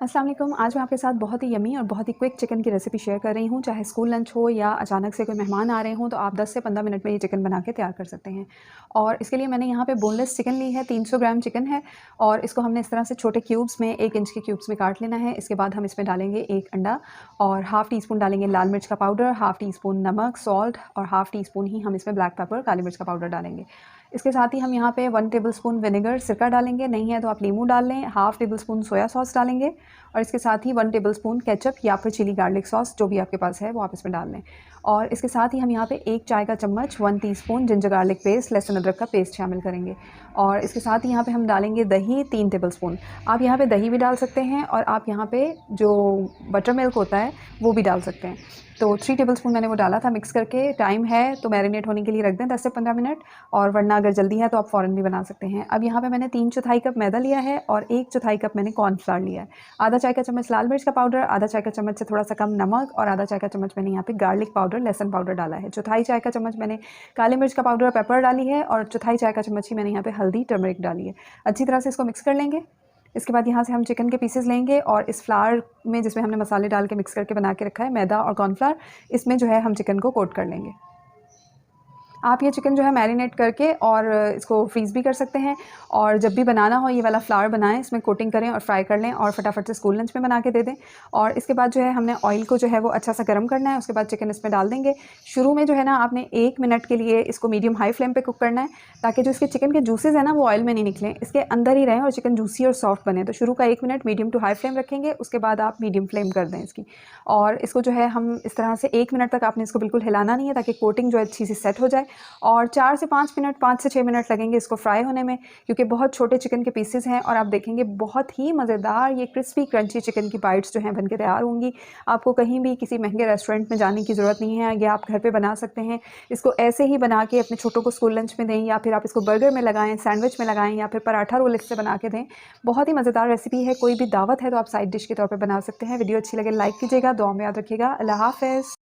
अस्सलाम वालेकुम। आज मैं आपके साथ बहुत ही यम्मी और बहुत ही क्विक चिकन की रेसिपी शेयर कर रही हूँ। चाहे स्कूल लंच हो या अचानक से कोई मेहमान आ रहे हों, तो आप 10 से 15 मिनट में ये चिकन बना के तैयार कर सकते हैं। और इसके लिए मैंने यहाँ पे बोनलेस चिकन ली है, 300 ग्राम चिकन है और इसको हमने इस तरह से छोटे क्यूब्स में 1 इंच के क्यूब्स में काट लेना है। इसके बाद हम इसमें डालेंगे 1 अंडा और हाफ़ टी स्पून डालेंगे लाल मिर्च का पाउडर, हाफ़ टी स्पून नमक, सॉल्ट और हाफ़ टी स्पून ही हम इसमें ब्लैक पेपर काली मिर्च का पाउडर डालेंगे। इसके साथ ही हम यहाँ पे 1 टेबलस्पून विनेगर सिरका डालेंगे, नहीं है तो आप नींबू डाल लें। हाफ़ टेबलस्पून सोया सॉस डालेंगे और इसके साथ ही 1 टेबलस्पून केचप या फिर चिली गार्लिक सॉस जो भी आपके पास है वो आप इसमें डाल लें। और इसके साथ ही हम यहाँ पे 1 चाय का चम्मच 1 टीस्पून जिंजर गार्लिक पेस्ट लहसुन अदरक का पेस्ट शामिल करेंगे। और इसके साथ ही यहाँ पे हम डालेंगे दही 3 टेबलस्पून। आप यहाँ पे दही भी डाल सकते हैं और आप यहाँ पे जो बटर मिल्क होता है वो भी डाल सकते हैं। तो 3 टेबलस्पून मैंने वो डाला था मिक्स करके। टाइम है तो मैरिनेट होने के लिए रख दें 10 से 15 मिनट, और वरना अगर जल्दी है तो आप फ़ौरन भी बना सकते हैं। अब यहाँ पे मैंने 3/4 कप मैदा लिया है और 1/4 कप मैंने कॉर्नफ्लावर लिया है। आधा चाय का चम्मच लाल मिर्च का पाउडर, आधा चाय का चम्मच से थोड़ा सा कम नमक और आधा चाय का चम्मच मैंने यहाँ पे गार्लिक पाउडर लहसुन पाउडर डाला है। चौथाई चाय का चम्मच मैंने काली मिर्च का पाउडर पेपर डाली है और चौथाई चाय का चम्मच ही मैंने यहाँ पे हल्दी टर्मरिक डाली है। अच्छी तरह से इसको मिक्स कर लेंगे। इसके बाद यहाँ से हम चिकन के पीसेस लेंगे और इस फ्लावर में जिसमें हमने मसाले डाल के मिक्स करके बना के रखा है मैदा और कॉर्नफ्लावर, इसमें जो है हम चिकन को कोट कर लेंगे। आप ये चिकन जो है मैरिनेट करके और इसको फ्रीज़ भी कर सकते हैं, और जब भी बनाना हो ये वाला फ्लावर बनाएं, इसमें कोटिंग करें और फ्राई कर लें और फटाफट से स्कूल लंच में बना के दे दें। और इसके बाद जो है हमने ऑयल को जो है वो अच्छा सा गर्म करना है, उसके बाद चिकन इसमें डाल देंगे। शुरू में जो है ना आपने 1 मिनट के लिए इसको मीडियम हाई फ्लेम पे कुक करना है, ताकि जो इसके चिकन के जूसेस हैं ना वो ऑयल में नहीं निकलें, इसके अंदर ही रहें और चिकन जूसी और सॉफ्ट बने। तो शुरू का 1 minute medium to high flame रखेंगे, उसके बाद आप मीडियम फ्लेम कर दें इसकी। और इसको जो है हम इस तरह से 1 मिनट तक आपने इसको बिल्कुल हिलाना नहीं है, ताकि कोटिंग जो है अच्छी सी सेट हो जाए। और 4 से 5 मिनट 5 से 6 मिनट लगेंगे इसको फ्राई होने में, क्योंकि बहुत छोटे चिकन के पीसेस हैं। और आप देखेंगे बहुत ही मज़ेदार ये क्रिस्पी क्रंची चिकन की बाइट्स जो हैं बन के तैयार होंगी। आपको कहीं भी किसी महंगे रेस्टोरेंट में जाने की ज़रूरत नहीं है, या आप घर पे बना सकते हैं। इसको ऐसे ही बना के अपने छोटों को स्कूल लंच में दें, या फिर आप इसको बर्गर में लगाएं, सैंडविच में लगाएं, या फिर पराठा रोल इससे बना के दें। बहुत ही मज़ेदार रेसिपी है, कोई भी दावत है तो आप साइड डिश के तौर पर बना सकते हैं। वीडियो अच्छी लगे लाइक कीजिएगा, दुआ में याद रखिएगा। अल्लाह हाफ़िज़।